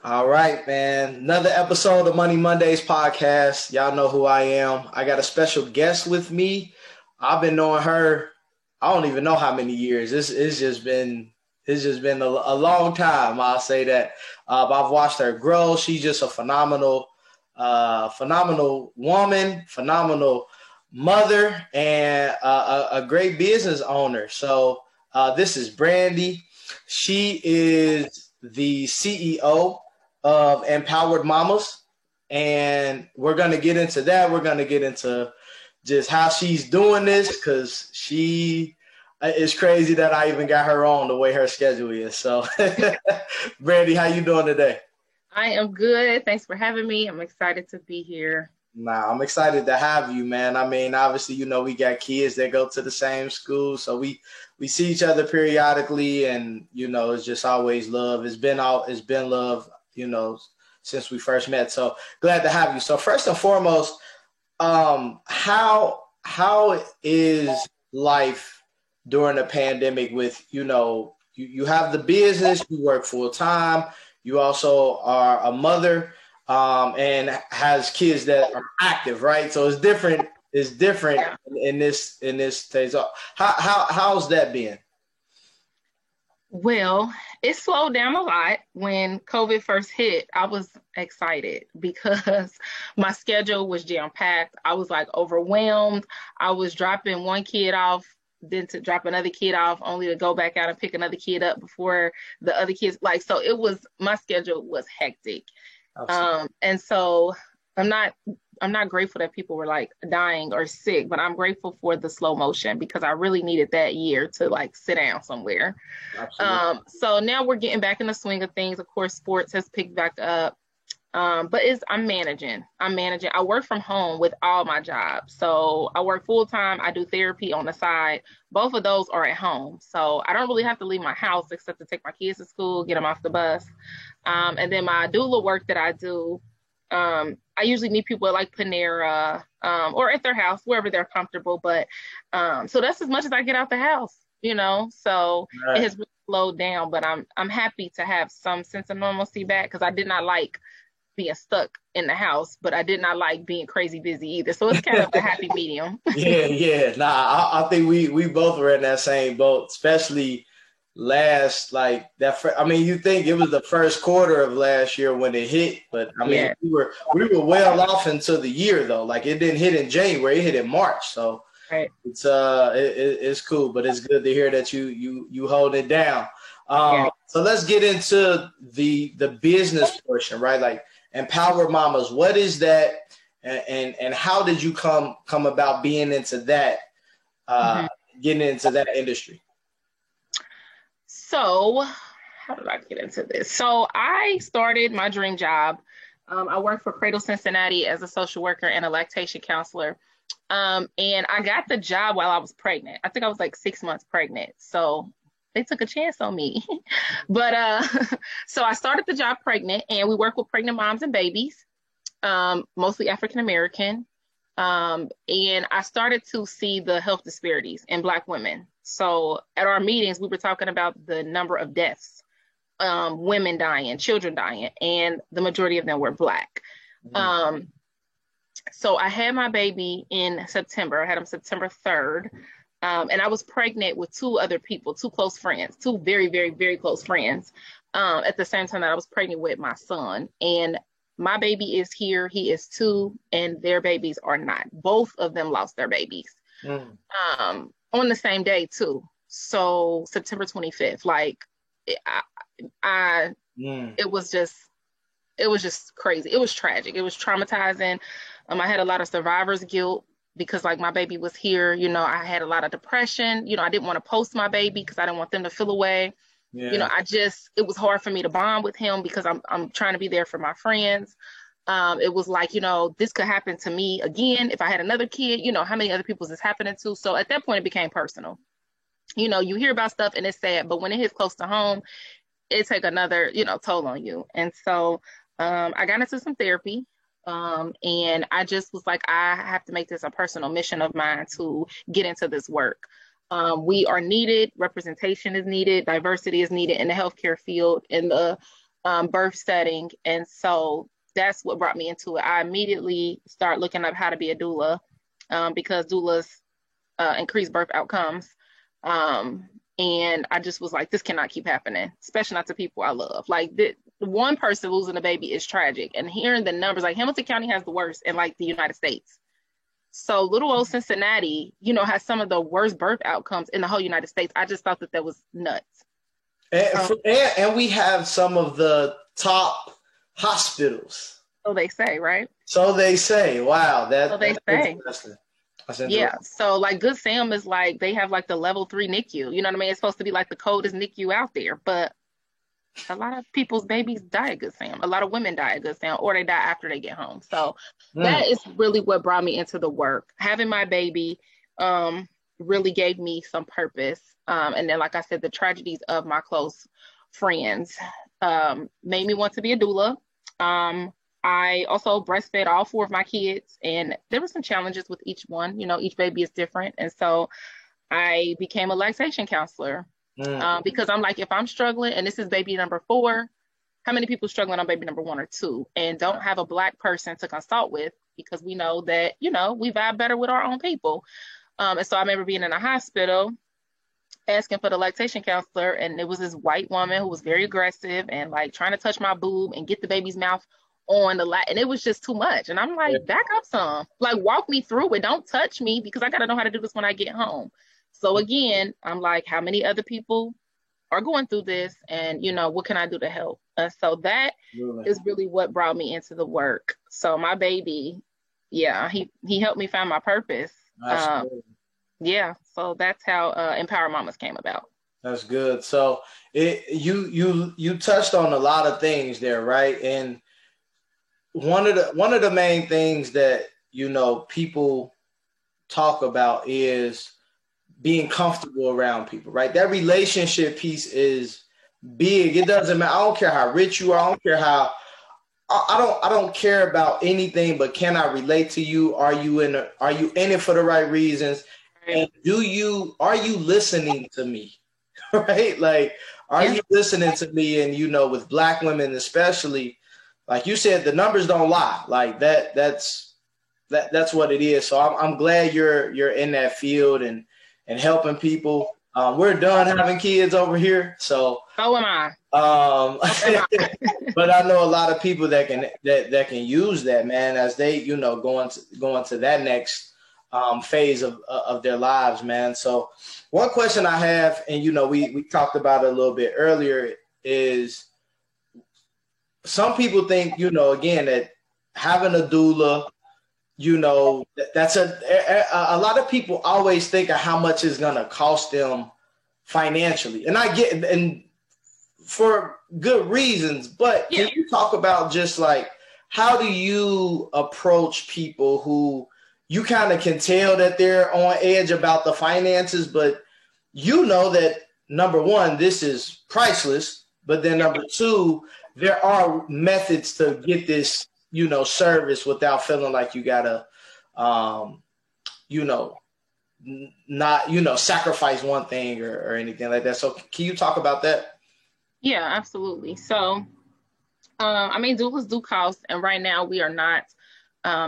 All right, man. Another episode of Money Mondays podcast. Y'all know who I am. I got a special guest with me. I've been knowing her. I don't even know how many years. It's just been a long time. I'll say that. But I've watched her grow. She's just a phenomenal woman, phenomenal mother, and a great business owner. So this is Brandy. She is the CEO of Empowered Mamas. And we're going to get into that. We're going to get into just how she's doing this because she it's crazy that I even got her on the way her schedule is. So, Brandy, how you doing today? I am good. Thanks for having me. I'm excited to be here. Nah, I'm excited to have you, man. I mean, obviously, we got kids that go to the same school, so we see each other periodically, and it's just always love. It's been love, since we first met. So glad to have you. So first and foremost, how is life during the pandemic with you have the business, you work full time, you also are a mother, and has kids that are active, right? So it's different Yeah. in this stage. So how's that been? Well, it slowed down a lot when COVID first hit. I was excited because my schedule was jam-packed. I was like overwhelmed. I was dropping one kid off, then to drop another kid off, only to go back out and pick another kid up before the other kids. Like, so it was, my schedule was hectic. Absolutely. And so I'm not I'm not grateful that people were like dying or sick, but I'm grateful for the slow motion because I really needed that year to like sit down somewhere. Absolutely. So now we're getting back in the swing of things. Of course, sports has picked back up. But I'm managing. I'm managing. I work from home with all my jobs. So I work full time. I do therapy on the side. Both of those are at home. So I don't really have to leave my house except to take my kids to school, get them off the bus. And then my doula work that I do, I usually meet people at like Panera, or at their house, wherever they're comfortable. But so that's as much as I get out the house, you know. So it Right. has really slowed down, but I'm happy to have some sense of normalcy back because I did not like being stuck in the house, but I did not like being crazy busy either. So it's kind of a happy medium. Yeah, yeah. Nah, I think we both were in that same boat, especially last like that. I mean, you think it was the first quarter of last year when it hit, but I mean, Yeah. we were well off into the year though. Like it didn't hit in January, it hit in March. So Right. it's cool, but it's good to hear that you hold it down. Yeah. So let's get into the business portion, right? Like Empower Mamas, what is that, and how did you come about being into that, uh, Mhm. getting into that industry? So, how did I get into this? So, I started my dream job. I worked for Cradle Cincinnati as a social worker and a lactation counselor. And I got the job while I was pregnant. I think I was like 6 months pregnant. So, they took a chance on me. But so I started the job pregnant, and we work with pregnant moms and babies, mostly African American. And I started to see the health disparities in Black women. So at our meetings, we were talking about the number of deaths, women dying, children dying, and the majority of them were Black. Mhm. Um, so I had my baby in September. I had him September 3rd. And I was pregnant with two other people, two close friends, two very, very, very close friends, at the same time that I was pregnant with my son. And my baby is here, he is 2, and their babies are not. Both of them lost their babies, Mm. on the same day, too. So September 25th, like, I, I Mm. it was just, crazy. It was tragic. It was traumatizing. I had a lot of survivor's guilt because like my baby was here, I had a lot of depression. I didn't want to post my baby because I didn't want them to feel away. Yeah. It was hard for me to bond with him because I'm trying to be there for my friends. It was like, this could happen to me again if I had another kid. How many other people is this happening to? So at that point, it became personal. You hear about stuff and it's sad, but when it hits close to home, it take another, toll on you. And so I got into some therapy. And I just was like, I have to make this a personal mission of mine to get into this work. We are needed, representation is needed, diversity is needed in the healthcare field, in the birth setting. And so that's what brought me into it. I immediately start looking up how to be a doula, because doulas increase birth outcomes. And I just was like, this cannot keep happening, especially not to people I love. Like, one person losing a baby is tragic. And hearing the numbers, like Hamilton County has the worst in like the United States. So little old Cincinnati, has some of the worst birth outcomes in the whole United States. I just thought that was nuts. And we have some of the top hospitals. So they say, right? So they say. Wow, that's say. Interesting. Yeah. So like Good Sam is like, they have like the level 3 NICU. You know what I mean? It's supposed to be like the coldest NICU out there, but a lot of people's babies die at Good Sam. A lot of women die at Good Sam, or they die after they get home. So that is really what brought me into the work. Having my baby really gave me some purpose. And then, like I said, the tragedies of my close friends made me want to be a doula. I also breastfed all 4 of my kids, and there were some challenges with each one. Each baby is different. And so I became a lactation counselor because I'm like, if I'm struggling and this is baby number 4, how many people struggling on baby number 1 or 2 and don't have a Black person to consult with, because we know that, we vibe better with our own people. And so I remember being in a hospital asking for the lactation counselor, and it was this white woman who was very aggressive and like trying to touch my boob and get the baby's mouth on the and it was just too much. And I'm like, back up some, like walk me through it. Don't touch me, because I got to know how to do this when I get home. So again, I'm like, how many other people are going through this, and what can I do to help? So that is really what brought me into the work. So my baby, he helped me find my purpose. Yeah, so that's how Empower Mamas came about. That's good. So you touched on a lot of things there, right? And one of the main things that people talk about is being comfortable around people, right? That relationship piece is big. It doesn't matter. I don't care how rich you are. I don't care how. I don't care about anything, but can I relate to you? Are you in it for the right reasons? And are you listening to me? Right? Like, are you listening to me? And with Black women especially, like you said, the numbers don't lie. Like that's what it is. So I'm glad you're in that field and helping people. We're done having kids over here, so am I. But I know a lot of people that can use that, man, as they go into that next phase of their lives, man. So one question I have, and we talked about it a little bit earlier, is some people think again that having a doula, that's a lot of people always think of how much it's going to cost them financially. And I get, and for good reasons, but can you talk about just like, how do you approach people who you kind of can tell that they're on edge about the finances, but that number one, this is priceless, but then number two, there are methods to get this service without feeling like you gotta, not, sacrifice one thing or anything like that. So can you talk about that? Yeah, absolutely. So, doulas do cost, and right now we are not,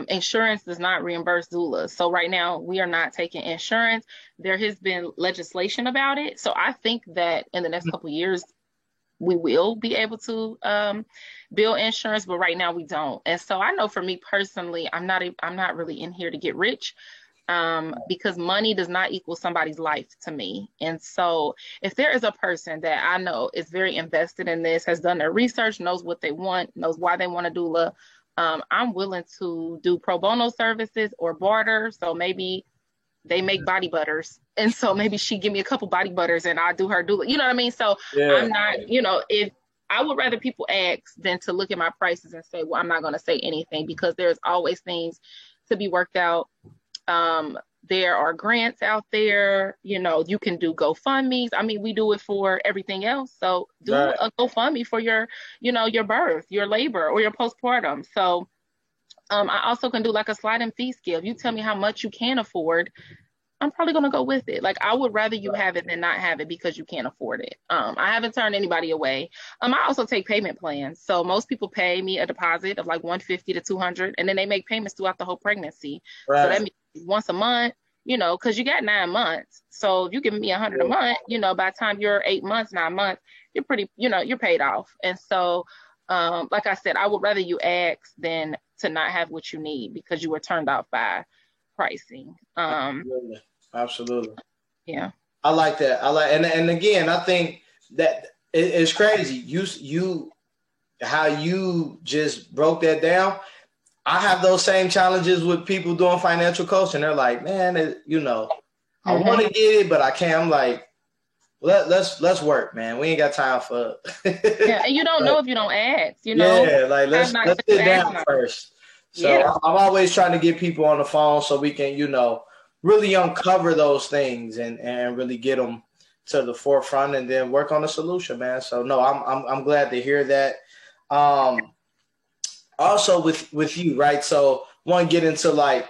insurance does not reimburse doulas. So right now we are not taking insurance. There has been legislation about it. So I think that in the next couple of years, we will be able to bill insurance, but right now we don't. And so I know for me personally, I'm not really in here to get rich, because money does not equal somebody's life to me. And so if there is a person that I know is very invested in this, has done their research, knows what they want, knows why they want a doula, I'm willing to do pro bono services or barter. So maybe they make body butters, and so maybe she give me a couple body butters and I do her doula. You know what I mean? So I'm not, if I would rather people ask than to look at my prices and say, well, I'm not going to say anything, because there's always things to be worked out. There are grants out there, you can do GoFundMe's. We do it for everything else. So do a GoFundMe for your, your birth, your labor, or your postpartum. So I also can do like a sliding fee scale. If you tell me how much you can afford, I'm probably gonna go with it. Like I would rather you have it than not have it because you can't afford it. I haven't turned anybody away. I also take payment plans. So most people pay me a deposit of like 150 to 200, and then they make payments throughout the whole pregnancy. So that Right. means once a month, because you got 9 months. So if you give me 100 a month, by the time you're 8 months, 9 months, you're pretty, you're paid off. And so, like I said, I would rather you ask than to not have what you need because you were turned off by pricing. Absolutely. Absolutely. Yeah. I like that. And again, I think that it's crazy. You how you just broke that down. I have those same challenges with people doing financial coaching. They're like, man, I want to get it, but I can't. I'm like, let's work, man. We ain't got time for yeah, and you don't know if you don't ask, Yeah, like let's sit down first. So yeah. I'm always trying to get people on the phone so we can, really uncover those things and really get them to the forefront and then work on a solution, man. So no, I'm glad to hear that. Also with you, right? So want to get into like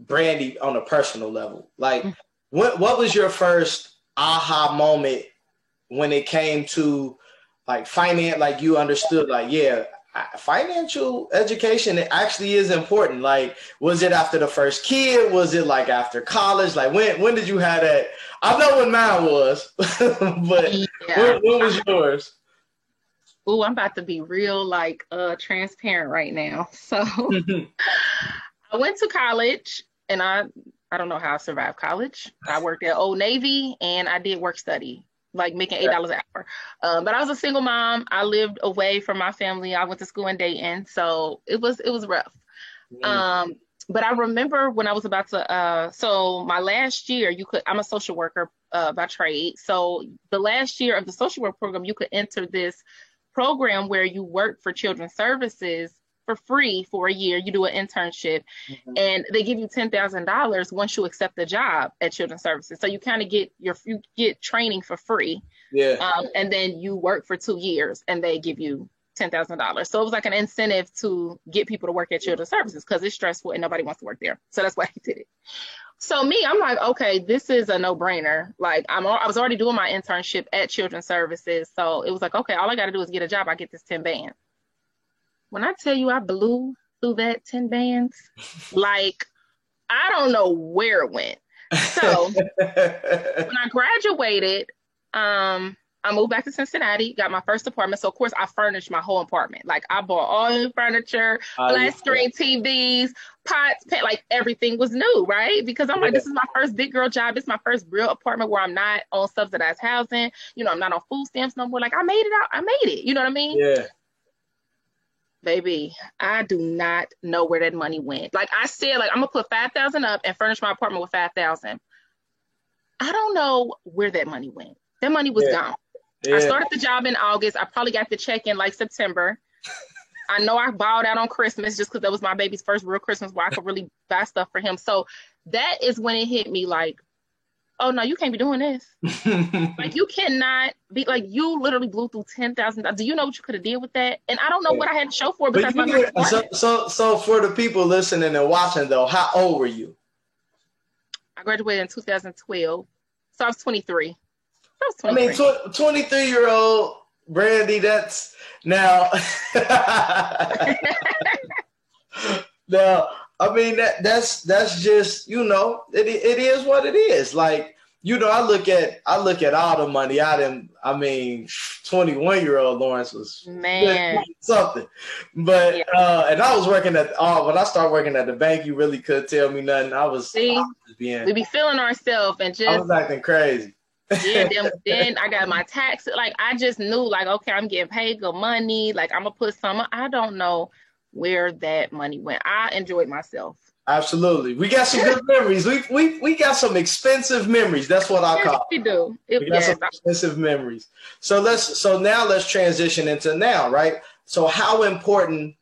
Brandy on a personal level. Like what was your first aha moment when it came to like finance, like you understood like, yeah, financial education, it actually is important. Like, was it after the first kid? Was it like after college? Like when did you have that? I know when mine was, but when was yours? Oh, I'm about to be real like transparent right now. So I went to college and I don't know how I survived college. I worked at Old Navy and I did work study, like making $8 an hour. But I was a single mom. I lived away from my family. I went to school in Dayton, so it was rough. But I remember when I was about to, so my last year, I'm a social worker by trade. So the last year of the social work program, you could enter this program where you work for Children's Services for free for a year. You do an internship and they give you $10,000 once you accept the job at Children's Services. So you kind of you get training for free. Yeah. And then you work for 2 years and they give you $10,000. So it was like an incentive to get people to work at Children's Services because it's stressful and nobody wants to work there. So that's why he did it. So I'm like, okay, this is a no-brainer. Like I was already doing my internship at Children's Services. So it was like, okay, all I got to do is get a job. I get this 10 bands. When I tell you I blew through that 10 bands, like, I don't know where it went. So when I graduated, I moved back to Cincinnati, got my first apartment. So of course I furnished my whole apartment. Like I bought all the furniture, flat screen TVs, pots, like everything was new, right? Because I'm like, this is my first big girl job. This is my first real apartment where I'm not on subsidized housing. I'm not on food stamps no more. Like I made it out. I made it. You know what I mean? Yeah. Baby, I do not know where that money went. Like I said, like I'm gonna put $5,000 up and furnish my apartment with $5,000. I don't know where that money went. That money was gone. I started the job in August. I probably got the check in like September. I know I balled out on Christmas just because that was my baby's first real Christmas where I could really buy stuff for him. So that is when it hit me like, oh no, you can't be doing this. Like you cannot be like, you literally blew through $10,000. Do you know what you could have did with that? And I don't know what I had to show for it because so for the people listening and watching though, how old were you? I graduated in 2012. So I was 23. I mean, 23-year-old Brandy, that's now. Now, I mean, that's just, it is what it is. Like, I look at all the money I 21-year-old Lawrence was something. But, and I was working when I started working at the bank, you really couldn't tell me nothing. We be feeling ourselves and just. I was acting crazy. Then I got my tax. Like I just knew, like, okay, I'm getting paid good money. Like I'm gonna put some. I don't know where that money went. I enjoyed myself. Absolutely, we got some good memories. We got some expensive memories. That's what I call. We do. We got some expensive memories. So now let's transition into now, right? So how important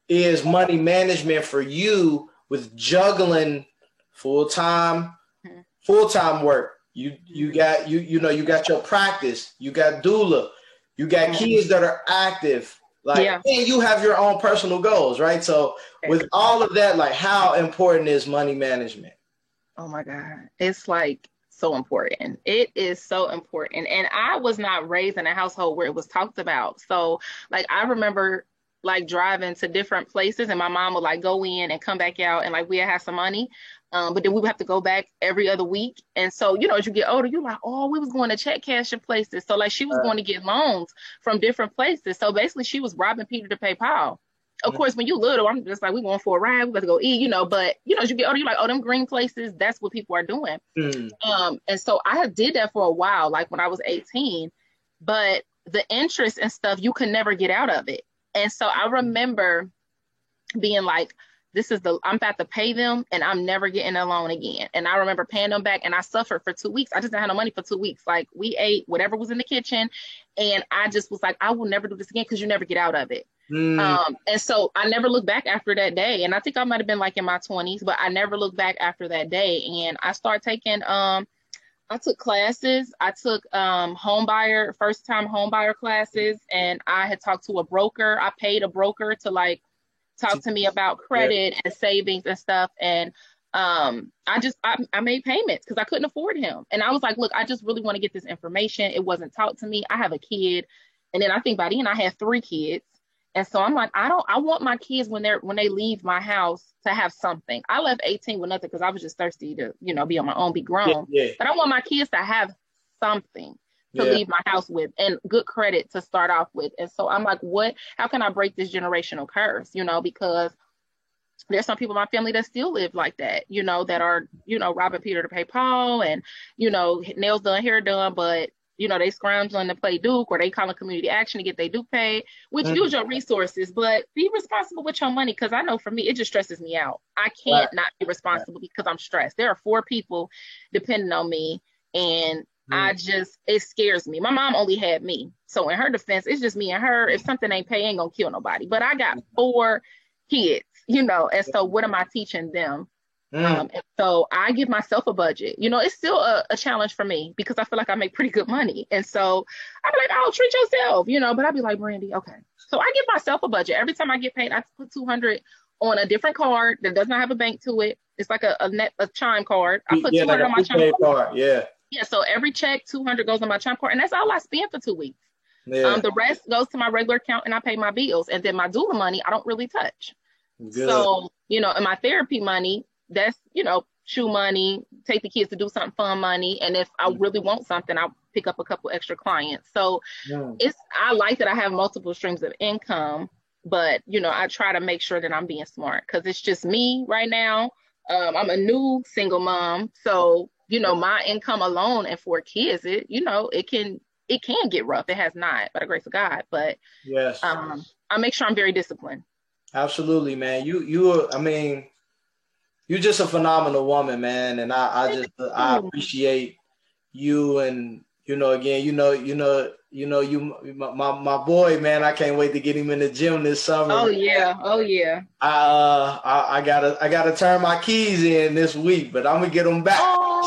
is money management for you with juggling full-time work? You got your practice, you got doula, you got kids that are active, and you have your own personal goals, right? So with all of that, like how important is money management? Oh my God. It's like so important. It is so important. And I was not raised in a household where it was talked about. So like I remember like driving to different places and my mom would like go in and come back out and like we'd have some money. But then we would have to go back every other week. And so, you know, as you get older, you're like, oh, we was going to check cashing places. So like she was going to get loans from different places. So basically she was robbing Peter to pay Paul. Of course, when you little, I'm just like, we going for a ride, we about to go eat, you know. But you know, as you get older, you're like, oh, them green places, that's what people are doing. Mm. And so I did that for a while, like when I was 18. But the interest and stuff, you could never get out of it. And so I remember being like, I'm about to pay them and I'm never getting a loan again. And I remember paying them back and I suffered for 2 weeks. I just didn't have no money for 2 weeks. Like we ate whatever was in the kitchen. And I just was like, I will never do this again because you never get out of it. And so I never looked back after that day. And I think I might have been like in my 20s, but I never looked back after that day. And I started taking, I took classes. I took first time home buyer classes. And I had talked to a broker. I paid a broker to like talk to me about credit and savings and stuff. And I made payments because I couldn't afford him. And I was like, look, I just really want to get this information. It wasn't taught to me. I have a kid. And then I think by then I had 3 kids. And so I'm like, I want my kids when they leave my house to have something. I left 18 with nothing because I was just thirsty to, you know, be on my own, be grown. Yeah. But I want my kids to have something to leave my house with and good credit to start off with. And so I'm like, how can I break this generational curse? You know, because there's some people in my family that still live like that, you know, that are, you know, robbing Peter to pay Paul and, you know, nails done, hair done, but you know, they scrounging to play Duke or they calling community action to get their Duke paid, which use your resources, but be responsible with your money. Cause I know for me, it just stresses me out. I can't not be responsible because I'm stressed. There are 4 people depending on me and it scares me. My mom only had me. So in her defense, it's just me and her. If something ain't pay, ain't gonna kill nobody, but I got 4 kids, you know? And so what am I teaching them? And so I give myself a budget. You know, it's still a challenge for me because I feel like I make pretty good money. And so I'm like, oh, treat yourself, you know, but I'd be like, Brandy, okay. So I give myself a budget. Every time I get paid, I put $200 on a different card that does not have a bank to it. It's like a Chime card. I put $200 on my Chime card. Yeah. So every check, $200 goes on my Chime card. And that's all I spend for 2 weeks. Yeah. The rest goes to my regular account and I pay my bills. And then my doula money, I don't really touch. Good. So, you know, and my therapy money, that's, you know, shoe money, take the kids to do something fun money. And if I really want something, I'll pick up a couple extra clients. So I like that I have multiple streams of income, but, you know, I try to make sure that I'm being smart because it's just me right now. I'm a new single mom. So, you know, my income alone and 4 kids, it can get rough. It has not, by the grace of God. But yes, I make sure I'm very disciplined. Absolutely, man. You're just a phenomenal woman, man, and I appreciate you. And you know, again, my boy, man. I can't wait to get him in the gym this summer. Oh yeah. I gotta turn my keys in this week, but I'm gonna get them back.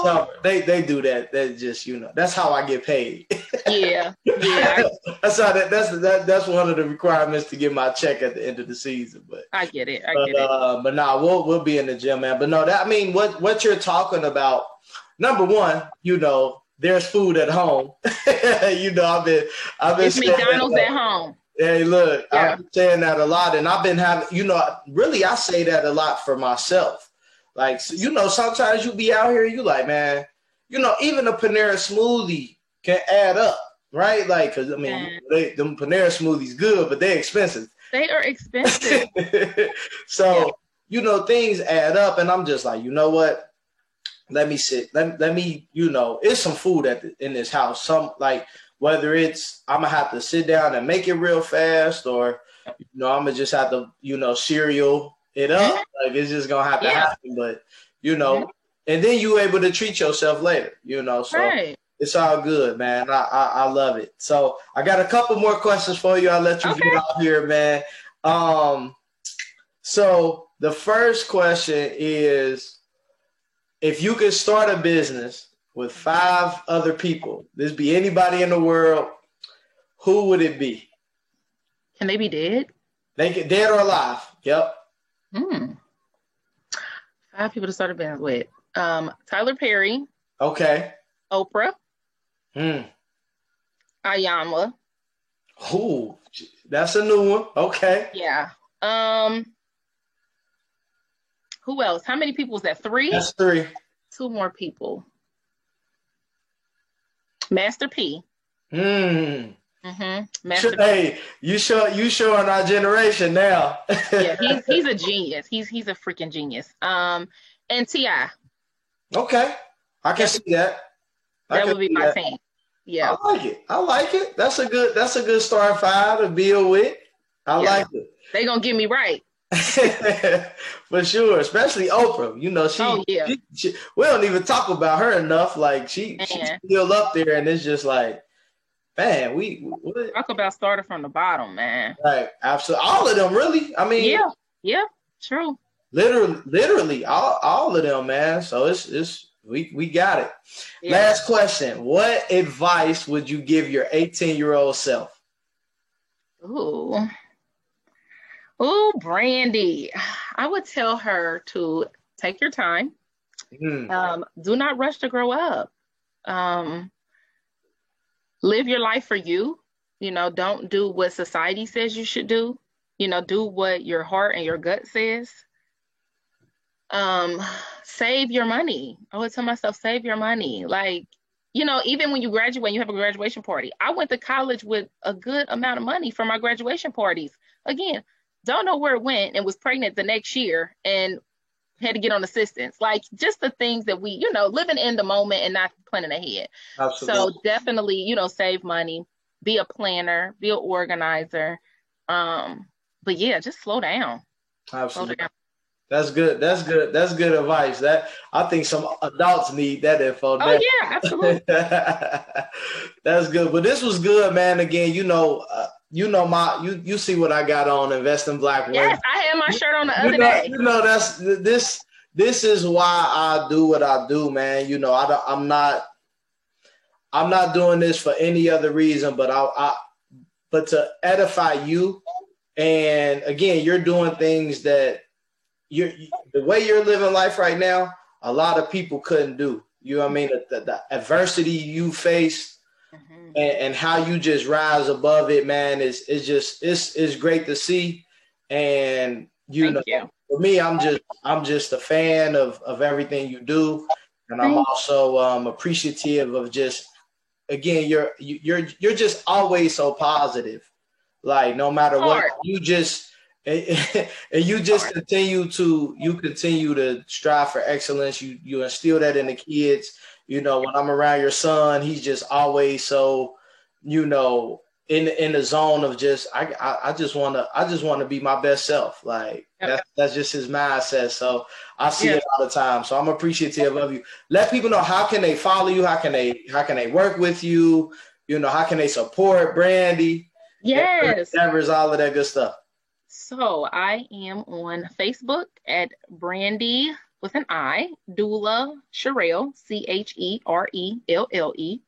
So they do that. That just, you know, that's how I get paid. Yeah. That's one of the requirements to get my check at the end of the season. But I get it. But nah, we'll be in the gym, man. But no, what you're talking about. Number one, you know, there's food at home. You know, I've been. It's McDonald's at home. Hey, look, yeah. I've been saying that a lot, and I've been having, you know, really, I say that a lot for myself. Like, you know, sometimes you be out here, you like, man, you know, even a Panera smoothie can add up, right? Like, because, I mean, them Panera smoothies good, but they're expensive. They are expensive. So, you know, things add up, and I'm just like, you know what? Let me sit. Let me, you know, it's some food in this house. Some, like, whether it's I'm going to have to sit down and make it real fast, or, you know, I'm going to just have to, you know, cereal it up. Like, it's just going to have to happen. But, you know, and then you're able to treat yourself later, you know. So it's all good, man. I love it. So I got a couple more questions for you. I'll let you get out here, man. So the first question is, if you could start a business with 5 other people, this be anybody in the world, who would it be? Can they be dead? They can, dead or alive. Yep. 5 people to start a business with. Tyler Perry, Okay. Oprah, Hmm. Ayama. Ooh, that's a new one. Okay. Yeah. Who else? How many people was that? Three? That's three. Two more people. Master P. Hmm. Master P. Hey, you showing our generation now. Yeah, he's a genius. He's a freaking genius. And T.I. Okay. I can That see that. I that can would be see my that. team. I Yeah. like it. I like it. That's a good starting five to build with. I Yeah. like it. They gonna get me right. For sure, especially Oprah. You know, Oh yeah. we don't even talk about her enough. Like she's Man. still up there, and it's just like, man, what? Talk about starting from the bottom, man. Right, absolutely, all of them, really. I mean, Yeah. Yeah. True. literally, all of them, man. So it's we got it. Yeah. Last question: what advice would you give your 18-year-old self? Ooh. Ooh, Brandy. I would tell her to take your time. Hmm. Do not rush to grow up. Um, live your life for you. Don't do what society says you should do. Do what your heart and your gut says. Um, save your money. I would tell myself, save your money. Like, even when you graduate, you have a graduation party. I went to college with a good amount of money for my graduation parties. Again, don't know where it went and was pregnant the next year and had to get on assistance. Like just the things that we, living in the moment and not planning ahead. So Absolutely, definitely, save money, be a planner, be an organizer. But yeah, just slow down. Slow absolutely. down. That's good. That's good. That's good advice. That I think some adults need that info Oh now. yeah, absolutely. That's good. But this was good, man. Again, you see what I got on Invest in Black Women. Yes, I had my shirt on the other day. That's this is why I do what I do, man. I'm not doing this for any other reason, but to edify you. And again, you're doing things that the way you're living life right now, a lot of people couldn't do. You know what I mean? The adversity you face Mhm. and how you just rise above it, man, it's great to see. And Thank you. for me, I'm just a fan of everything you do, and I'm Thank also appreciative of just again you're just always so positive. Like no matter what, Heart. you just and you just Heart. continue to strive for excellence. You instill that in the kids. When I'm around your son, he's just always so, in the zone of just I just wanna be my best self. Like Yep. that's just his mindset. So I see Yeah. it all the time. So I'm appreciative of you. Let people know how can they follow you, how can they work with you, how can they support Brandy, Yes. endeavors, all of that good stuff. So I am on Facebook at Brandy with an I, Doula Sherelle, Cherelle.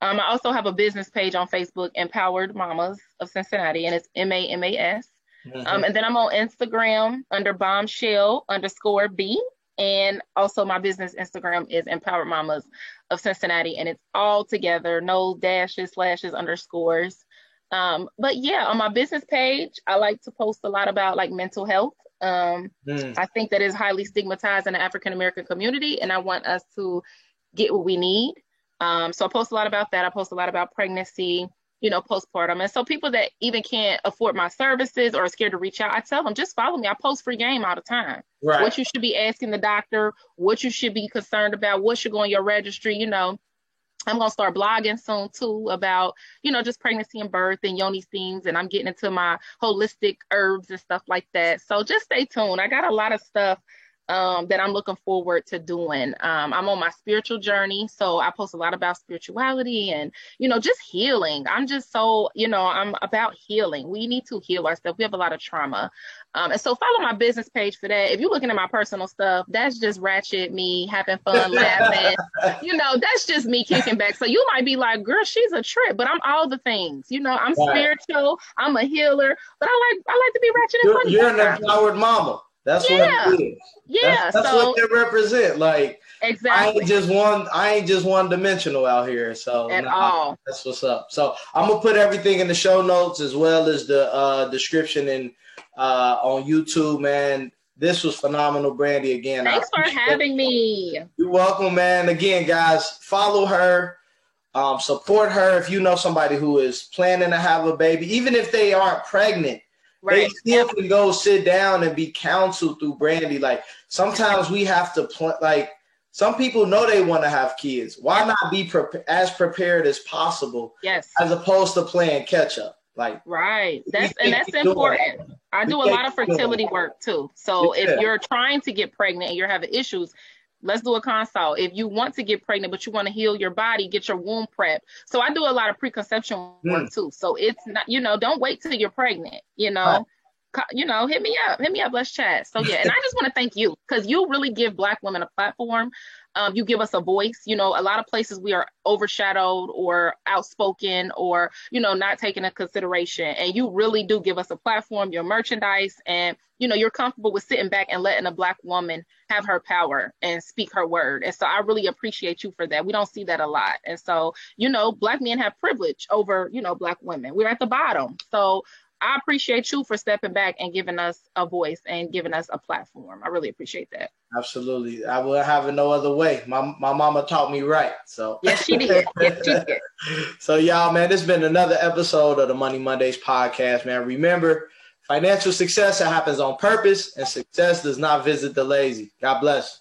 I also have a business page on Facebook, Empowered Mamas of Cincinnati, and it's MAMAS. Mhm. And then I'm on Instagram under bombshell_B. And also my business Instagram is Empowered Mamas of Cincinnati, and it's all together, no dashes, slashes, underscores. But yeah, on my business page, I like to post a lot about like mental health. Mm. I think that is highly stigmatized in the African American community, and I want us to get what we need. So I post a lot about that. I post a lot about pregnancy, postpartum. And so people that even can't afford my services or are scared to reach out, I tell them just follow me. I post free game all the time. Right. What you should be asking the doctor, what you should be concerned about, what should go on your registry, I'm going to start blogging soon too about, just pregnancy and birth and yoni themes. And I'm getting into my holistic herbs and stuff like that. So just stay tuned. I got a lot of stuff that I'm looking forward to doing. I'm on my spiritual journey. So I post a lot about spirituality and, just healing. I'm just so, I'm about healing. We need to heal ourselves. We have a lot of trauma. And so follow my business page for that. If you're looking at my personal stuff, that's just ratchet me having fun, laughing. That's just me kicking back. So you might be like, girl, she's a trip, but I'm all the things. I'm Right. spiritual, I'm a healer, but I like to be ratchet and funny. You're an empowered mama. That's what Yeah. it is. Yeah. That's So what they represent. Like, exactly. I ain't just one dimensional out here. So At all. that's what's up. So I'm gonna put everything in the show notes as well as the description and on YouTube, man. This was phenomenal, Brandy. Again, Thanks for having me. You're welcome, man. Again, guys, follow her, support her. If you know somebody who is planning to have a baby, even if they aren't pregnant, Right. they still can go sit down and be counseled through Brandy. Like, sometimes we have to like, some people know they want to have kids. Why not be as prepared as possible? Yes. As opposed to playing catch up. Like, right. That's important. I do a lot of fertility work too. So if you're trying to get pregnant and you're having issues, let's do a consult. If you want to get pregnant, but you want to heal your body, get your womb prepped. So I do a lot of preconception work too. So it's not, don't wait till you're pregnant, right. Hit me up, let's chat. So yeah. And I just want to thank you because you really give Black women a platform. You give us a voice. A lot of places we are overshadowed or outspoken or, not taken into consideration. And you really do give us a platform, your merchandise, and, you're comfortable with sitting back and letting a Black woman have her power and speak her word. And so I really appreciate you for that. We don't see that a lot. And so, Black men have privilege over, Black women. We're at the bottom. So I appreciate you for stepping back and giving us a voice and giving us a platform. I really appreciate that. Absolutely. I will have it no other way. My mama taught me right. So yes, she did. Yes, she did. So y'all, man, this has been another episode of the Money Mondays podcast, man. Remember, financial success happens on purpose, and success does not visit the lazy. God bless.